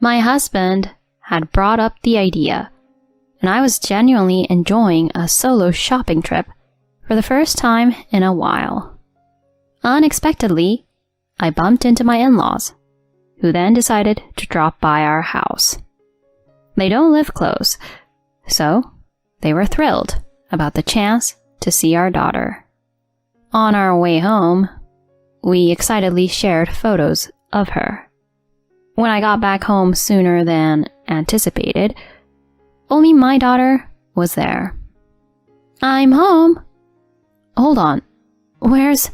My husband had brought up the idea, and I was genuinely enjoying a solo shopping trip for the first time in a while. Unexpectedly, I bumped into my in-laws, who then decided to drop by our house. They don't live close, so they were thrilled about the chance to see our daughter. On our way home, we excitedly shared photos of her. When I got back home sooner than anticipated, only my daughter was there. "I'm home." "Hold on, where's—"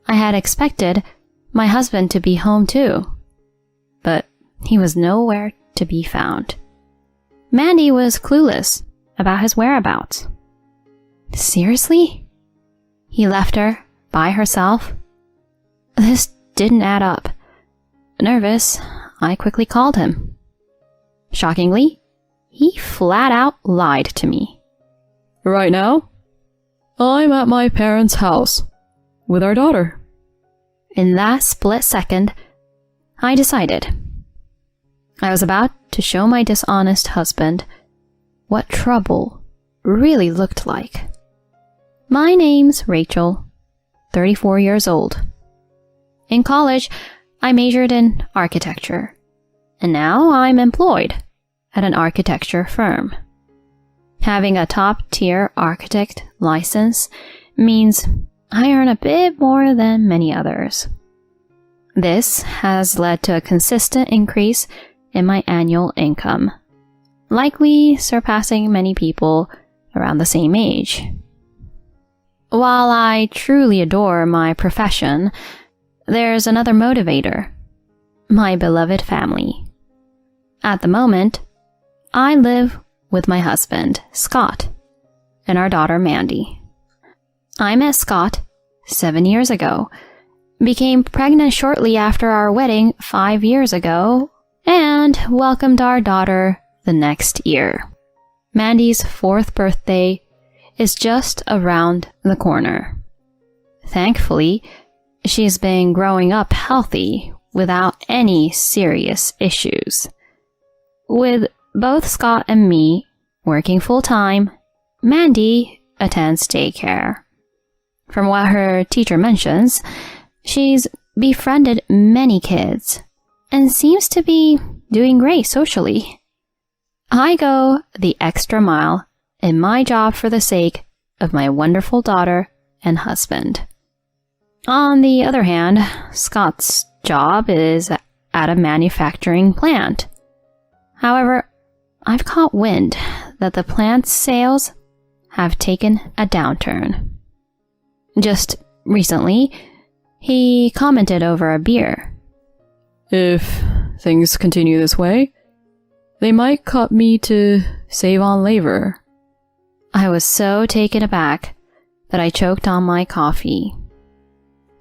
I had expected my husband to be home too, but he was nowhere to be found. Mandy was clueless about his whereabouts. Seriously? He left her by herself? This didn't add up. Nervous, I quickly called him. Shockingly, he flat out lied to me. "Right now, I'm at my parents' house with our daughter." In that split second, I decided. I was about to show my dishonest husband what trouble really looked like. My name's Rachel, 34 years old. In college, I majored in architecture, and now I'm employed at an architecture firm. Having a top-tier architect license means I earn a bit more than many others. This has led to a consistent increase in my annual income, likely surpassing many people around the same age. While I truly adore my profession, there's another motivator: my beloved family. At the moment, I live with my husband, Scott, and our daughter, Mandy. I met Scott 7 years ago, became pregnant shortly after our wedding 5 years ago, and welcomed our daughter the next year. Mandy's 4th birthday is just around the corner. Thankfully, she's been growing up healthy without any serious issues. With both Scott and me working full-time, Mandy attends daycare. From what her teacher mentions, she's befriended many kids and seems to be doing great socially. I go the extra mile in my job for the sake of my wonderful daughter and husband. On the other hand, Scott's job is at a manufacturing plant. However, I've caught wind that the plant's sales have taken a downturn. Just recently, he commented over a beer. "If things continue this way, they might cut me to save on labor." I was so taken aback that I choked on my coffee.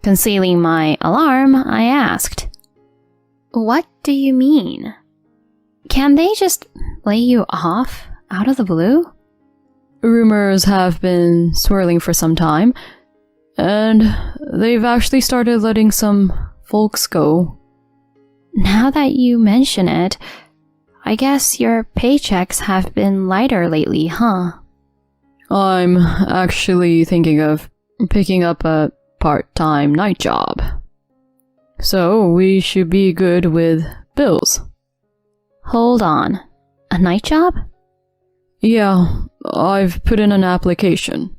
Concealing my alarm, I asked, "What do you mean? Can they just lay you off out of the blue?" "Rumors have been swirling for some time, and they've actually started letting some folks go." Now that you mention it, I guess your paychecks have been lighter lately, huh? "I'm actually thinking of picking up a part-time night job, so we should be good with bills." Hold on, a night job? "Yeah, I've put in an application,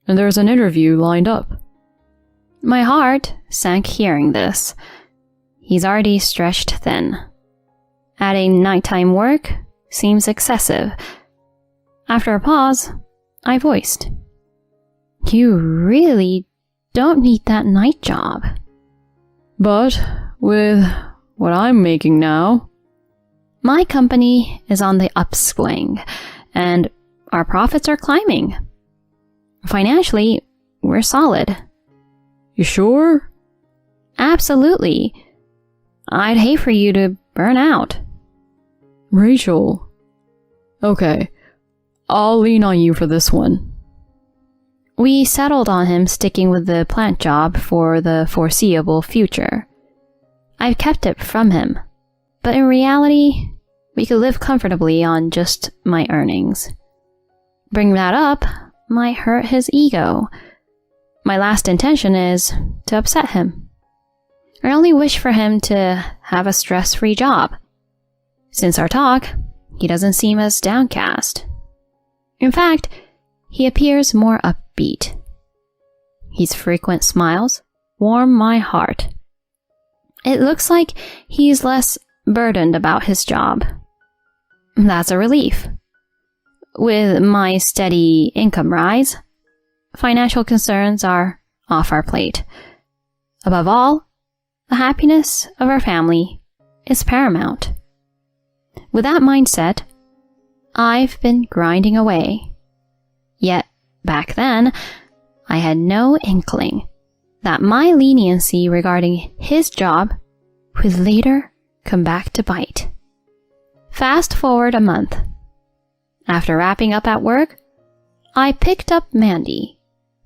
and there's an interview lined up." My heart sank hearing this. He's already stretched thin. Adding nighttime work seems excessive. After a pause, I voiced, "You really don't need that night job." "But with what I'm making now..." My company is on the upswing, and our profits are climbing. Financially, we're solid. "You sure?" Absolutely. I'd hate for you to burn out. "Rachel..." "Okay, I'll lean on you for this one." We settled on him sticking with the plant job for the foreseeable future. I've kept it from him, But in reality, we could live comfortably on just my earnings. Bringing that up might hurt his ego. My last intention is to upset him. I only wish for him to have a stress-free job. Since our talk, he doesn't seem as downcast. In fact, he appears more upbeat. His frequent smiles warm my heart. It looks like he's less burdened about his job. That's a relief. With my steady income rise, financial concerns are off our plate. Above all, the happiness of our family is paramount. With that mindset, I've been grinding away. Yet, back then, I had no inkling that my leniency regarding his job would later come back to bite. Fast forward a month. After wrapping up at work, I picked up Mandy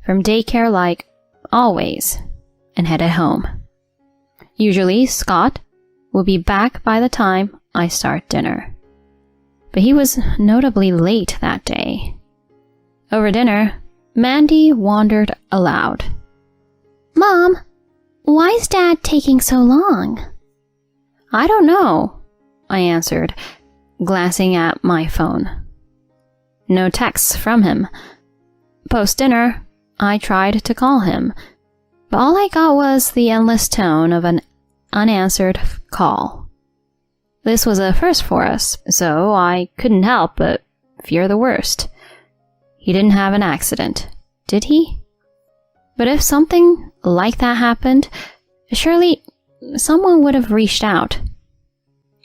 from daycare like always and headed home. Usually, Scott will be back by the time I start dinner. But he was notably late that day. Over dinner, Mandy wandered aloud. "Mom, why is Dad taking so long?" "I don't know," I answered, glancing at my phone. No texts from him. Post-dinner, I tried to call him, but all I got was the endless tone of an unanswered call. This was a first for us, so I couldn't help but fear the worst. He didn't have an accident, did he? But if something like that happened, surely someone would have reached out.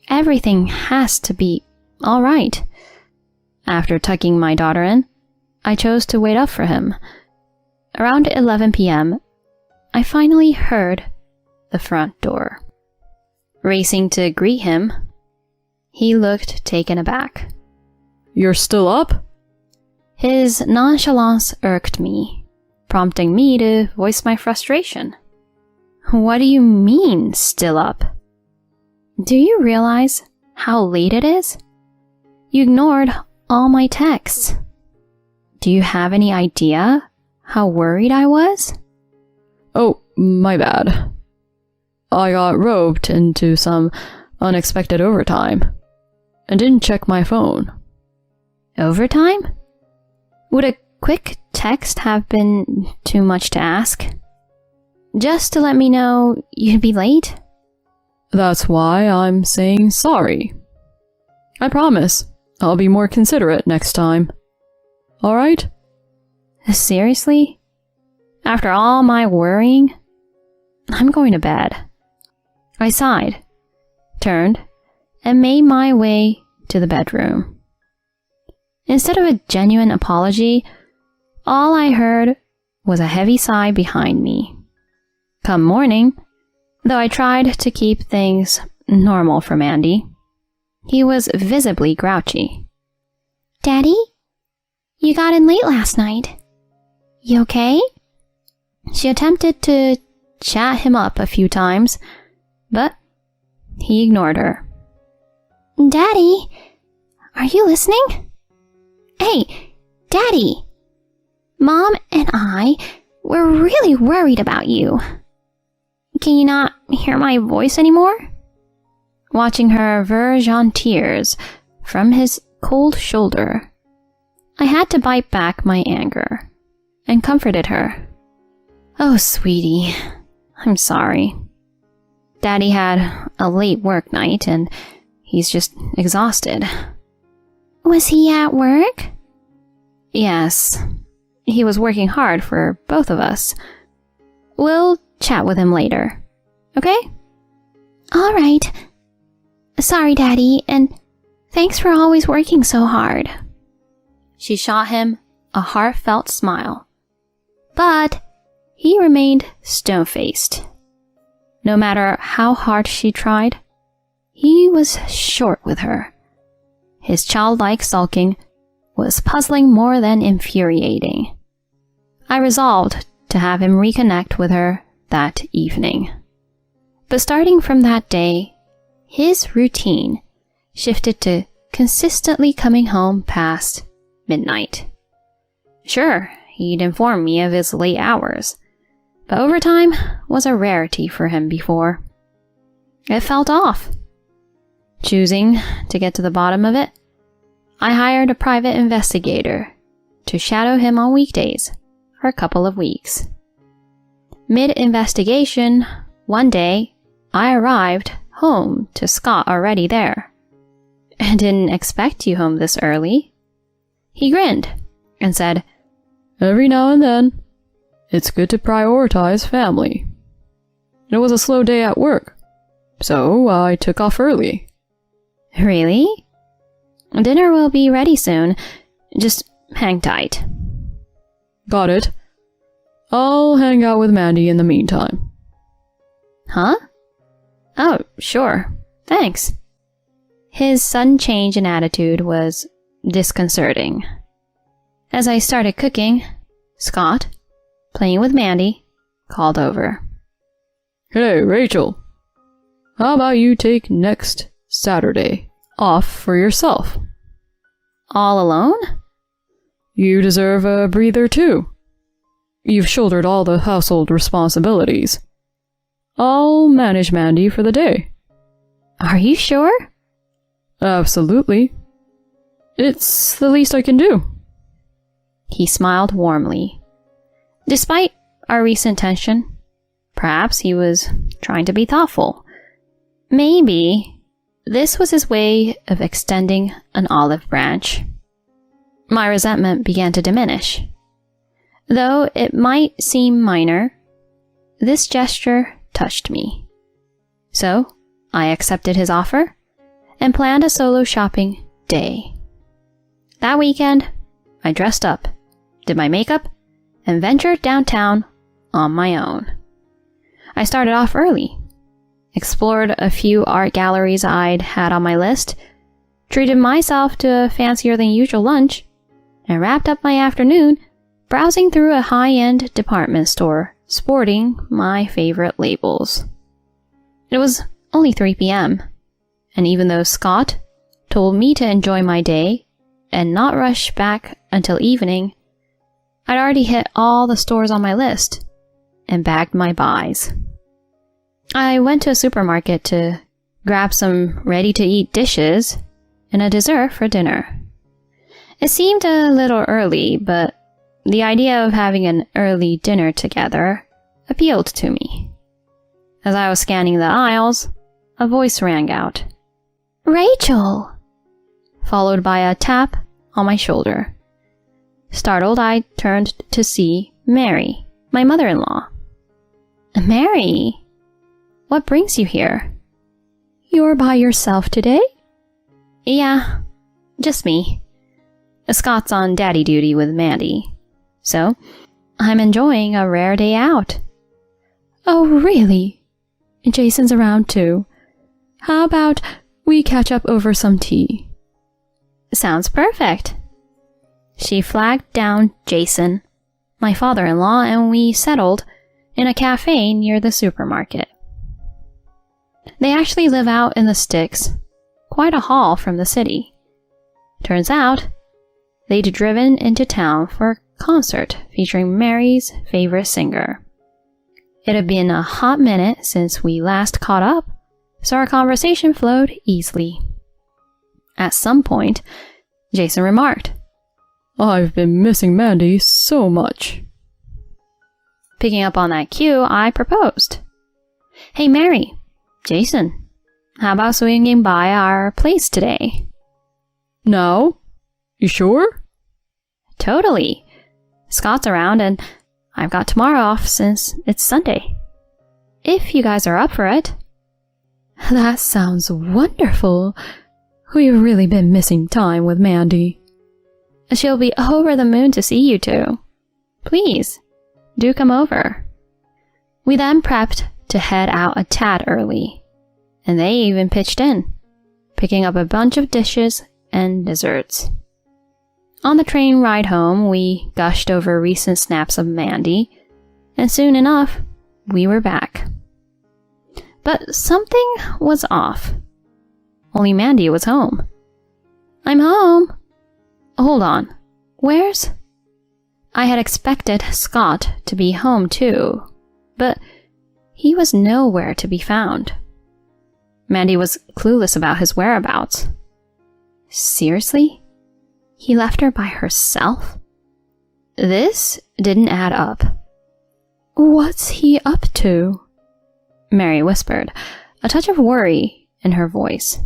Everything has to be all right. After tucking my daughter in, I chose to wait up for him. Around 11 p.m., I finally heard the front door. Racing to greet him, he looked taken aback. "You're still up?" His nonchalance irked me, prompting me to voice my frustration. "What do you mean, still up? Do you realize how late it is? You ignored all my texts. Do you have any idea how worried I was?" "Oh, my bad. I got roped into some unexpected overtime and didn't check my phone." "Overtime? Would a quick text have been too much to ask? Just to let me know you'd be late?" "That's why I'm saying sorry. I promise I'll be more considerate next time. All right?" Seriously? After all my worrying? I'm going to bed. I sighed, turned, and made my way to the bedroom. Instead of a genuine apology, all I heard was a heavy sigh behind me. Come morning, though I tried to keep things normal for Mandy, he was visibly grouchy. "Daddy? You got in late last night. You okay?" She attempted to chat him up a few times, but he ignored her. "Daddy, are you listening? Hey, Daddy! Mom and I were really worried about you. Can you not hear my voice anymore?" Watching her verge on tears from his cold shoulder, I had to bite back my anger and comforted her. "Oh, sweetie, I'm sorry. Daddy had a late work night and he's just exhausted." "Was he at work?" "Yes. He was working hard for both of us. We'll chat with him later, okay?" "All right. Sorry, Daddy, and thanks for always working so hard." She shot him a heartfelt smile, but he remained stone-faced. No matter how hard she tried, he was short with her. His childlike sulking was puzzling more than infuriating. I resolved to have him reconnect with her that evening. But starting from that day, his routine shifted to consistently coming home past midnight. Sure, he'd informed me of his late hours, but overtime was a rarity for him before. It felt off. Choosing to get to the bottom of it, I hired a private investigator to shadow him on weekdays for a couple of weeks. Mid-investigation, one day, I arrived home to Scott already there. "I didn't expect you home this early." He grinned and said, "Every now and then, it's good to prioritize family. It was a slow day at work, so I took off early." "Really? Dinner will be ready soon. Just hang tight." "Got it. I'll hang out with Mandy in the meantime." "Huh? Oh, sure. Thanks." His sudden change in attitude was disconcerting. As I started cooking, Scott, playing with Mandy, called over. "Hey, Rachel. How about you take next Saturday off for yourself?" "All alone?" "You deserve a breather too. You've shouldered all the household responsibilities. I'll manage Mandy for the day." "Are you sure?" "Absolutely. It's the least I can do." He smiled warmly. Despite our recent tension, perhaps he was trying to be thoughtful. Maybe this was his way of extending an olive branch. My resentment began to diminish. Though it might seem minor, this gesture touched me. So I accepted his offer and planned a solo shopping day. That weekend, I dressed up, did my makeup, and ventured downtown on my own. I started off early, explored a few art galleries I'd had on my list, treated myself to a fancier than usual lunch, and wrapped up my afternoon browsing through a high-end department store sporting my favorite labels. It was only 3 p.m., and even though Scott told me to enjoy my day and not rush back until evening, I'd already hit all the stores on my list and bagged my buys. I went to a supermarket to grab some ready-to-eat dishes and a dessert for dinner. It seemed a little early, but the idea of having an early dinner together appealed to me. As I was scanning the aisles, a voice rang out, "Rachel!" followed by a tap on my shoulder. Startled, I turned to see Mary, my mother-in-law. "Mary, what brings you here?" "You're by yourself today?" "Yeah, just me. Scott's on daddy duty with Mandy, so I'm enjoying a rare day out." "Oh, really? Jason's around too. How about we catch up over some tea?" "Sounds perfect." She flagged down Jason, my father-in-law, and we settled in a cafe near the supermarket. They actually live out in the sticks, quite a haul from the city. Turns out, they'd driven into town for a concert featuring Mary's favorite singer. It had been a hot minute since we last caught up, so our conversation flowed easily. At some point, Jason remarked, "I've been missing Mandy so much." Picking up on that cue, I proposed. "Hey Mary, Jason, how about swinging by our place today?" "Now? You sure?" "Totally. Scott's around and I've got tomorrow off since it's Sunday. If you guys are up for it." "That sounds wonderful. We've really been missing time with Mandy." "She'll be over the moon to see you two. Please, do come over." We then prepped to head out a tad early, and they even pitched in, picking up a bunch of dishes and desserts. On the train ride home, we gushed over recent snaps of Mandy, and soon enough, we were back. But something was off. Only Mandy was home. I'm home. Hold on. Where's... I had expected Scott to be home too, but he was nowhere to be found. Mandy was clueless about his whereabouts. Seriously? He left her by herself? This didn't add up. What's he up to? Mary whispered, a touch of worry in her voice.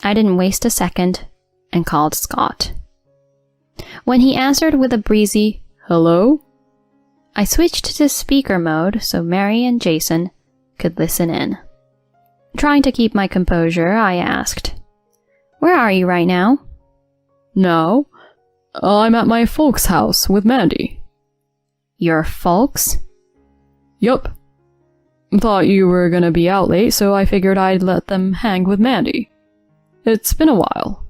I didn't waste a second and called Scott. When he answered with a breezy, "Hello?" I switched to speaker mode so Mary and Jason could listen in. Trying to keep my composure, I asked, "Where are you right now?" Now, I'm at my folks' house with Mandy. Your folks? Yup. Thought you were gonna be out late, so I figured I'd let them hang with Mandy. It's been a while.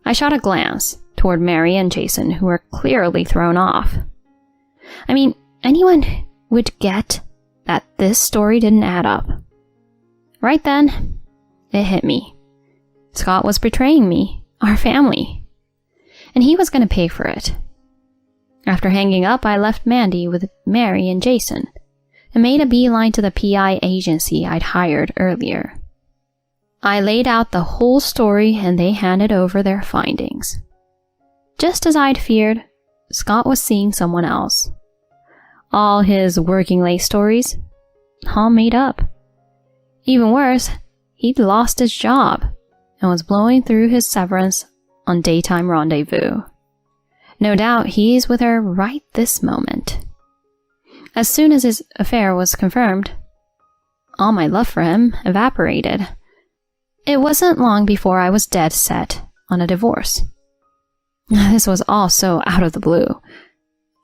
I shot a glance toward Mary and Jason, who were clearly thrown off. I mean, anyone would get that this story didn't add up. Right then, it hit me. Scott was betraying me, our family, and he was going to pay for it. After hanging up, I left Mandy with Mary and Jason and made a beeline to the PI agency I'd hired earlier. I laid out the whole story and they handed over their findings. Just as I'd feared, Scott was seeing someone else. All his working late stories, all made up. Even worse, he'd lost his job and was blowing through his severance on daytime rendezvous. No doubt he's with her right this moment. As soon as his affair was confirmed, all my love for him evaporated. It wasn't long before I was dead set on a divorce. This was all so out of the blue.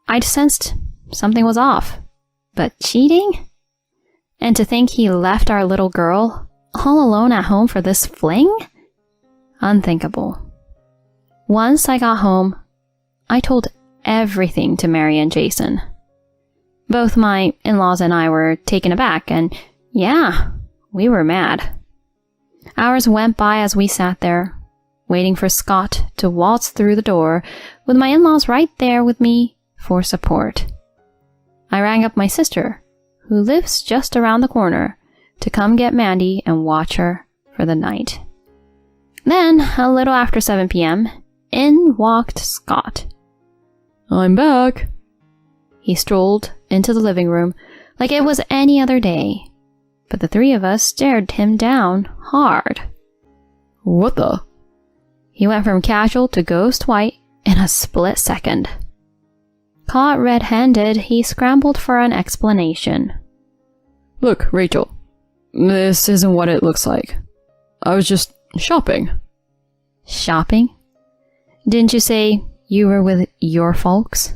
I'd sensed something was off, but cheating? And to think he left our little girl all alone at home for this fling? Unthinkable. Once I got home, I told everything to Mary and Jason. Both my in-laws and I were taken aback, and yeah, we were mad. Hours went by as we sat there, waiting for Scott to waltz through the door, with my in-laws right there with me for support. I rang up my sister, who lives just around the corner, to come get Mandy and watch her for the night. Then, a little after 7 p.m., in walked Scott. I'm back. He strolled into the living room like it was any other day, but the three of us stared him down hard. What the? He went from casual to ghost white in a split second. Caught red-handed, he scrambled for an explanation. Look, Rachel, this isn't what it looks like. I was just shopping. Shopping? Didn't you say you were with your folks?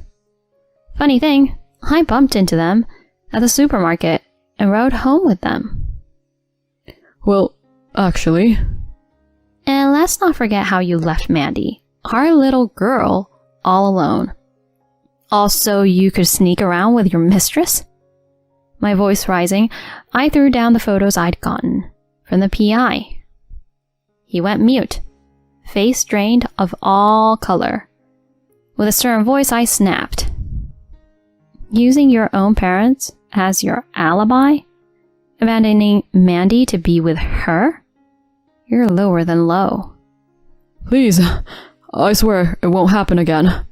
Funny thing, I bumped into them at the supermarket and rode home with them. Well, actually... And let's not forget how you left Mandy, our little girl, all alone. Also, you could sneak around with your mistress? My voice rising, I threw down the photos I'd gotten from the PI. He went mute, face drained of all color. With a stern voice, I snapped. Using your own parents as your alibi? Abandoning Mandy to be with her? You're lower than low. Please, I swear it won't happen again.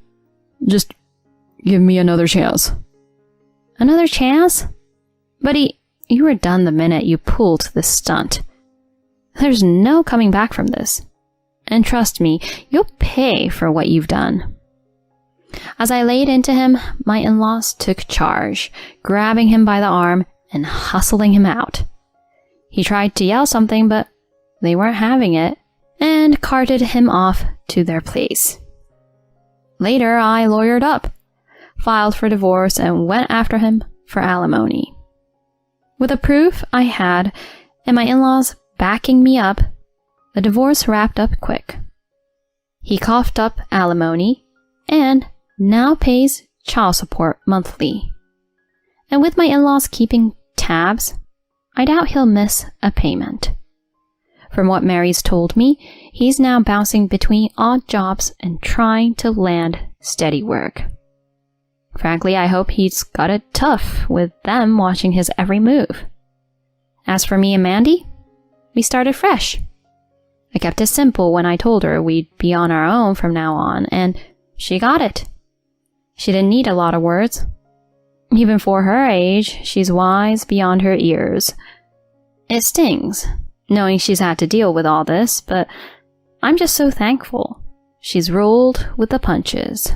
Just give me another chance. Another chance? Buddy, you were done the minute you pulled this stunt. There's no coming back from this. And trust me, you'll pay for what you've done. As I laid into him, my in-laws took charge, grabbing him by the arm and hustling him out. He tried to yell something, but they weren't having it, and carted him off to their place. Later, I lawyered up, filed for divorce, and went after him for alimony. With the proof I had, and my in-laws backing me up, the divorce wrapped up quick. He coughed up alimony, and now pays child support monthly. And with my in-laws keeping tabs, I doubt he'll miss a payment. From what Mary's told me, he's now bouncing between odd jobs and trying to land steady work. Frankly, I hope he's got it tough with them watching his every move. As for me and Mandy, we started fresh. I kept it simple when I told her we'd be on our own from now on, and she got it. She didn't need a lot of words. Even for her age, she's wise beyond her years. It stings, knowing she's had to deal with all this, but I'm just so thankful. She's rolled with the punches.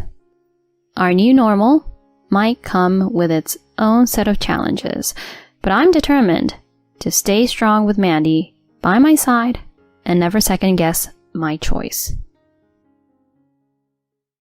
Our new normal might come with its own set of challenges, but I'm determined to stay strong with Mandy by my side and never second guess my choice.